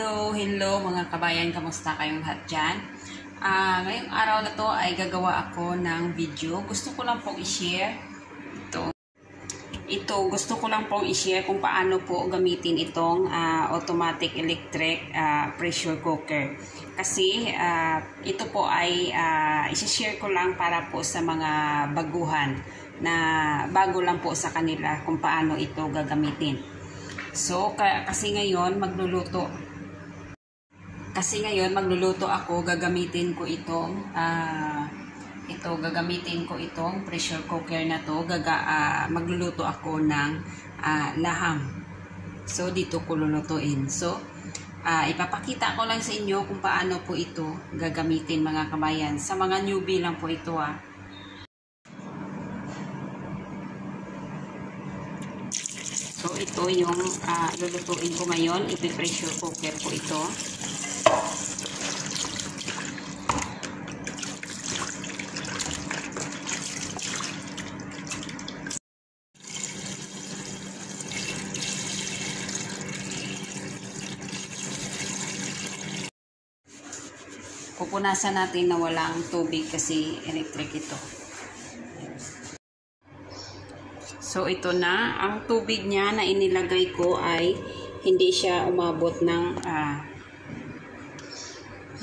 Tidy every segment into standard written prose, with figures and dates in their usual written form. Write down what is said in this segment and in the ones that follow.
Hello mga kabayan, kamusta kayong lahat dyan? Ngayong araw na to ay gagawa ako ng video. Gusto ko lang pong i-share gusto ko lang pong i-share kung paano po gamitin itong automatic electric pressure cooker. Kasi ito po ay i-share ko lang para po sa mga baguhan na bago lang po sa kanila kung paano ito gagamitin. So, kasi ngayon magluluto ako, gagamitin ko itong pressure cooker na to. Magluluto ako ng laham. So, dito ko lulutuin. So, ipapakita ko lang sa inyo kung paano po ito gagamitin mga kabayan. Sa mga newbie lang po ito So, ito yung lulutuin ko ngayon. Ipi-pressure cooker ko ito. Pupunasan natin na walang tubig kasi electric ito. So, ito na. Ang tubig niya na inilagay ko ay hindi siya umabot ng 2.5.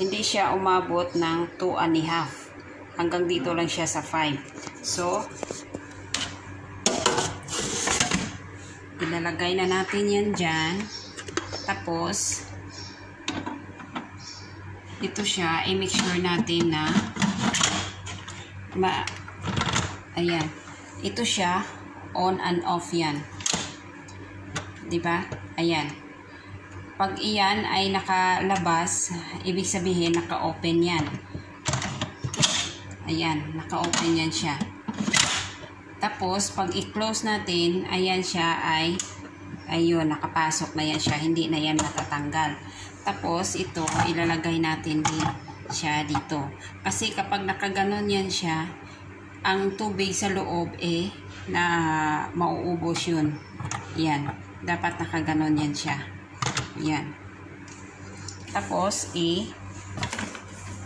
Hanggang dito lang siya sa 5. So, ilalagay na natin yan dyan. Tapos, ito siya, i-make sure natin na ayan. Ito siya, on and off yan. Diba? Ayan. Pag iyan ay nakalabas, ibig sabihin naka-open yan. Ayan, naka-open yan siya. Tapos, pag i-close natin, ayan siya ayun, nakapasok na yan siya. Hindi na yan matatanggal. Tapos, ito, ilalagay natin siya dito. Kasi kapag nakaganon yan siya, ang tubig sa loob na mauubos yun. Yan. Dapat nakaganon yan siya. Yan. Tapos,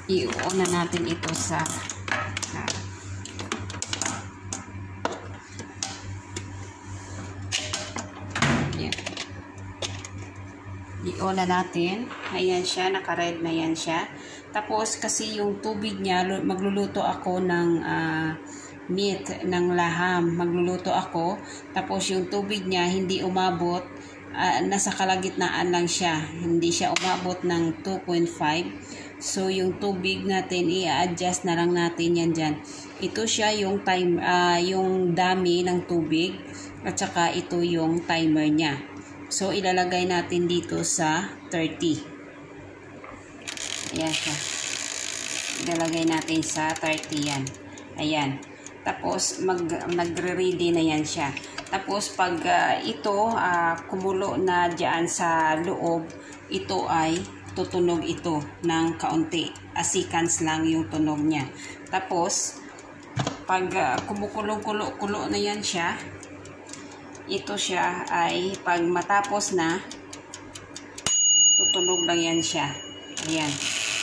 i-on na natin ito sa yan. I-on na natin. Ayan siya. Naka-red na yan siya. Tapos, kasi yung tubig niya, magluluto ako ng meat ng laham. Magluluto ako. Tapos yung tubig niya hindi umabot, nasa kalagitnaan lang siya. Hindi siya umabot ng 2.5. So yung tubig natin i-adjust na lang natin yan dyan. Ito siya yung yung dami ng tubig at saka ito yung timer niya. So ilalagay natin dito sa 30. Ayan siya. Ilalagay natin sa 30 yan. Ayan. Tapos, nagre-ready na yan siya. Tapos, pag ito, kumulo na dyan sa loob, ito ay tutunog ito ng kaunti. Seconds lang yung tunog niya. Tapos, pag kumukulo-kulo na yan siya, ito siya ay pag matapos na, tutunog lang yan siya. Ayan.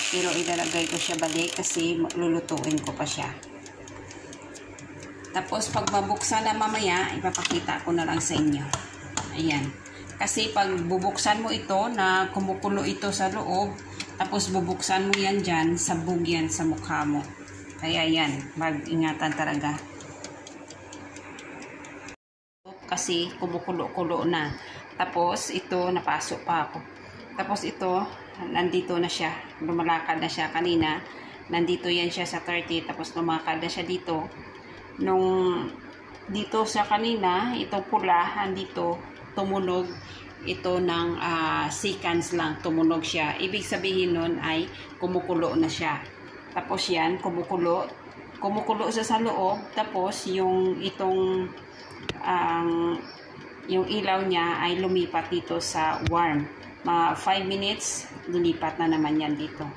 Pero ilalagay ko siya balik kasi lulutuin ko pa siya. Tapos, pag mabuksan na mamaya, ipapakita ko na lang sa inyo. Ayan. Kasi pag bubuksan mo ito, na kumukulo ito sa loob, tapos bubuksan mo yan dyan, sabog yan sa mukha mo. Kaya yan, mag-ingatan talaga. Kasi kumukulo-kulo na. Tapos, ito, napasok pa ako. Tapos ito, nandito na siya. Lumalakad na siya kanina. Nandito yan siya sa 30. Tapos lumakad na siya dito. Dito sa kanina, ito pula, andito, tumunog ito ng seconds lang, tumunog siya. Ibig sabihin nun ay kumukulo na siya. Tapos yan, kumukulo siya sa loob. Tapos yung yung ilaw niya ay lumipat dito sa warm. 5 minutes, lilipat na naman yan dito.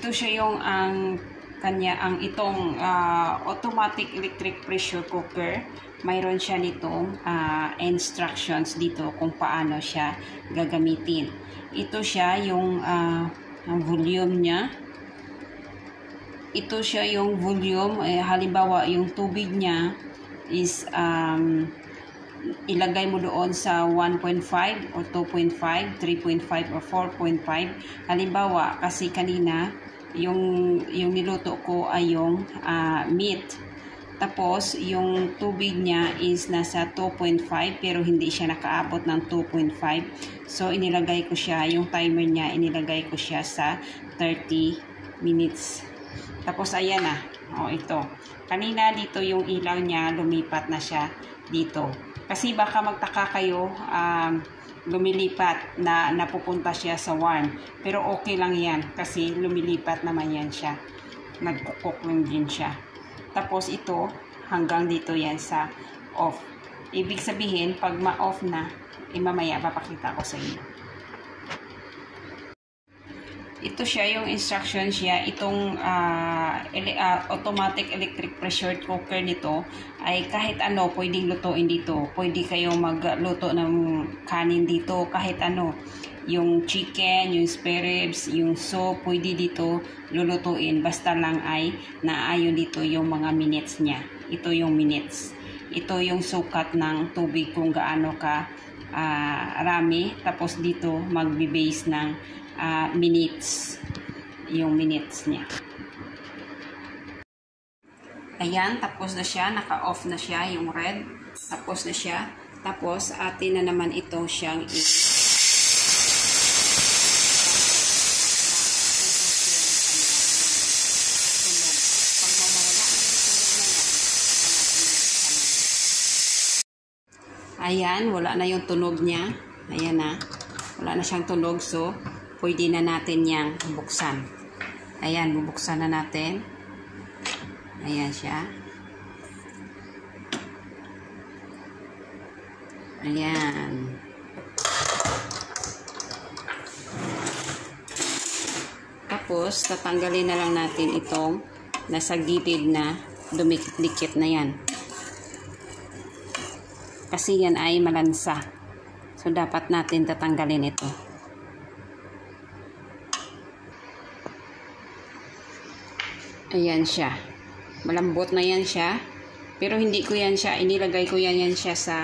ito siya yung ang itong automatic electric pressure cooker. Mayroon siya nitong instructions dito kung paano siya gagamitin. Ito siya yung ang volume niya. Ito siya yung volume. Halimbawa, yung tubig niya is ilagay mo doon sa 1.5 or 2.5, 3.5 or 4.5. Halimbawa, kasi kanina yung niluto ko ay yung meat. Tapos, yung tubig niya is nasa 2.5 pero hindi siya nakaabot ng 2.5. So, inilagay ko siya, yung timer niya, inilagay ko siya sa 30 minutes. Tapos, ayan na. O, ito. Kanina dito yung ilaw niya, lumipat na siya dito. Kasi baka magtaka kayo, lumilipat na napupunta siya sa warm. Pero okay lang yan kasi lumilipat naman yan siya. Nagkukok lang din siya. Tapos ito, hanggang dito yan sa off. Ibig sabihin, pag ma-off na, mamaya papakita ko sa inyo. Ito siya, yung instruction siya. Itong automatic electric pressure cooker nito ay kahit ano pwedeng lutuin dito. Pwede kayong magluto ng kanin dito, kahit ano. Yung chicken, yung spare ribs, yung soup, pwede dito lulutuin. Basta lang ay naayon dito yung mga minutes niya. Ito yung minutes. Ito yung sukat ng tubig kung gaano ka rami. Tapos dito magbe-base ng minutes. Yung minutes niya. Ayan, tapos na siya. Naka-off na siya yung red. Tapos na siya. Tapos atin na naman ito siyang ayan, wala na yung tunog niya. Ayan na. Wala na siyang tunog. So, pwede na natin yang buksan. Ayan, bubuksan na natin. Ayan siya. Ayan. Tapos, tatanggalin na lang natin itong nasa gilid na dumikit-dikit na yan. Kasi yan ay malansa. So, dapat natin tatanggalin ito. Ayan siya. Malambot na yan siya. Pero hindi ko yan siya, inilagay ko yan siya sa,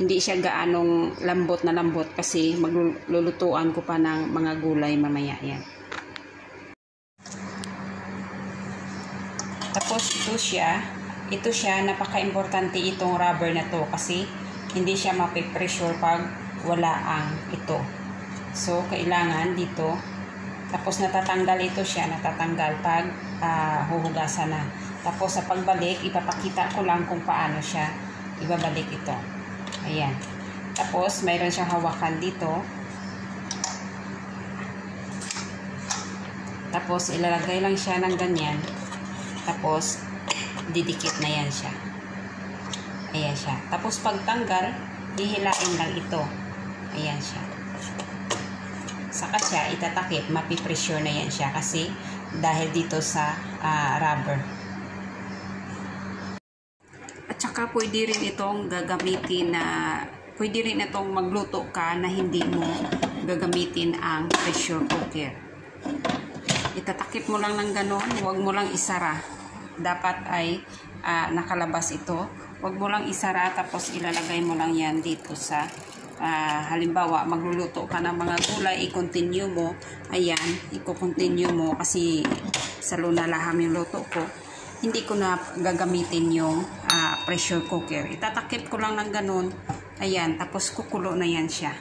hindi siya gaanong lambot na lambot kasi maglulutuan ko pa ng mga gulay mamaya yan. Tapos ito siya, napaka-importante itong rubber na to kasi hindi siya mapipressure pag wala ang ito. So, kailangan dito. Tapos natatanggal ito siya, natatanggal pag huhugasan na. Tapos sa pagbalik, ipapakita ko lang kung paano siya ibabalik ito. Ayan. Tapos, mayroon siyang hawakan dito. Tapos, ilalagay lang siya ng ganyan. Tapos, didikit na yan siya. Ayan siya. Tapos pagtanggal, hihilain lang ito. Ayan siya. Saka siya itatakip, mapipressure na yan siya kasi dahil dito sa rubber. At saka pwede rin itong gagamitin na, pwede rin itong magluto ka na hindi mo gagamitin ang pressure cooker. Itatakip mo lang ng ganon, huwag mo lang isara. Dapat ay nakalabas ito. Huwag mo lang isara tapos ilalagay mo lang yan dito sa halimbawa magluluto ka ng mga gulay, i-continue mo. Ayan, i-continue mo kasi sa lunalaham yung luto ko. Hindi ko na gagamitin yung pressure cooker. Itatakip ko lang ng ganon. Ayan, tapos kukulo na yan siya.